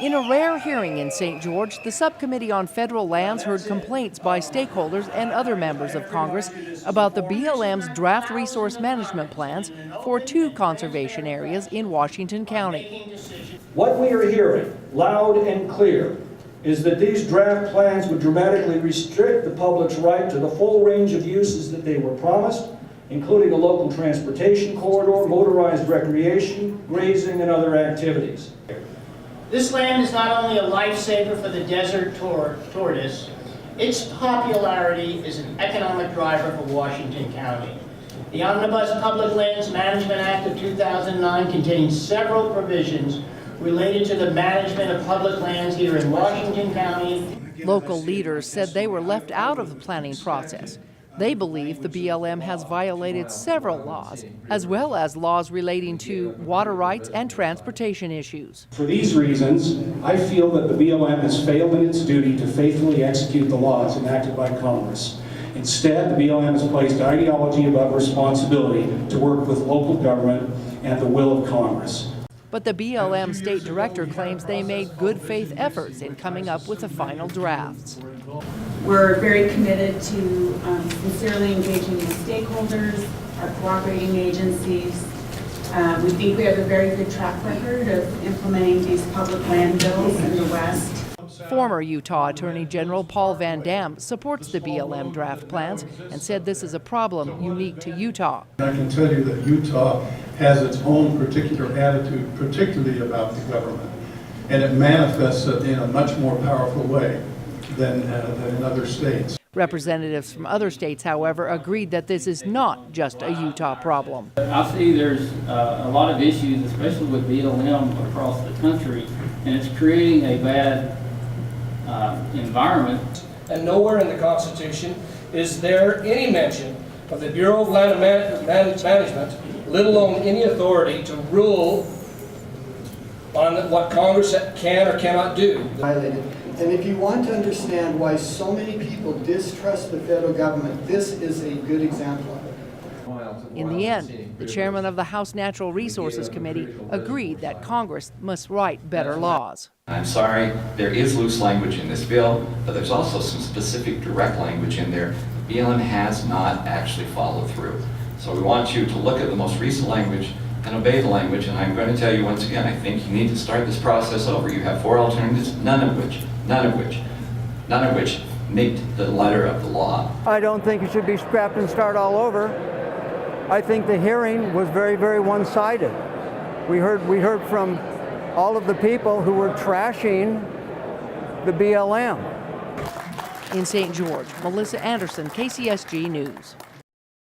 In a rare hearing in St. George, the Subcommittee on Federal Lands heard complaints by stakeholders and other members of Congress about the BLM's draft resource management plans for 2 conservation areas in Washington County. What we are hearing, loud and clear, is that these draft plans would dramatically restrict the public's right to the full range of uses that they were promised, including a local transportation corridor, motorized recreation, grazing, and other activities. This land is not only a lifesaver for the desert tortoise, its popularity is an economic driver for Washington County. The Omnibus Public Lands Management Act of 2009 contains several provisions related to the management of public lands here in Washington County. Local leaders said they were left out of the planning process. They believe the BLM has violated several laws, as well as laws relating to water rights and transportation issues. For these reasons, I feel that the BLM has failed in its duty to faithfully execute the laws enacted by Congress. Instead, the BLM has placed ideology above responsibility to work with local government and the will of Congress. But the BLM state director claims they made good faith efforts in coming up with the final drafts. We're very committed to sincerely engaging with stakeholders, our cooperating agencies. We think we have a very good track record of implementing these public land bills in the West. Former Utah Attorney General Paul Van Dam supports the BLM draft plans and said this is a problem unique to Utah. I can tell you that Utah has its own particular attitude, particularly about the government, and it manifests it in a much more powerful way than in other states. Representatives from other states, however, agreed that this is not just a Utah problem. I see there's a lot of issues, especially with BLM across the country, and it's creating a bad environment. And nowhere in the Constitution is there any mention of the Bureau of Land Management, let alone any authority to rule on what Congress can or cannot do. And if you want to understand why so many people distrust the federal government, this is a good example of it. In the end, the chairman of the House Natural Resources Committee agreed that Congress must write better laws. I'm sorry, there is loose language in this bill, but there's also some specific direct language in there. BLM has not actually followed through. So we want you to look at the most recent language and obey the language, and I'm going to tell you once again, I think you need to start this process over. You have 4 alternatives, none of which meet the letter of the law. I don't think it should be scrapped and start all over. I think the hearing was very, very one-sided. We heard from all of the people who were trashing the BLM. In St. George, Melissa Anderson, KCSG News.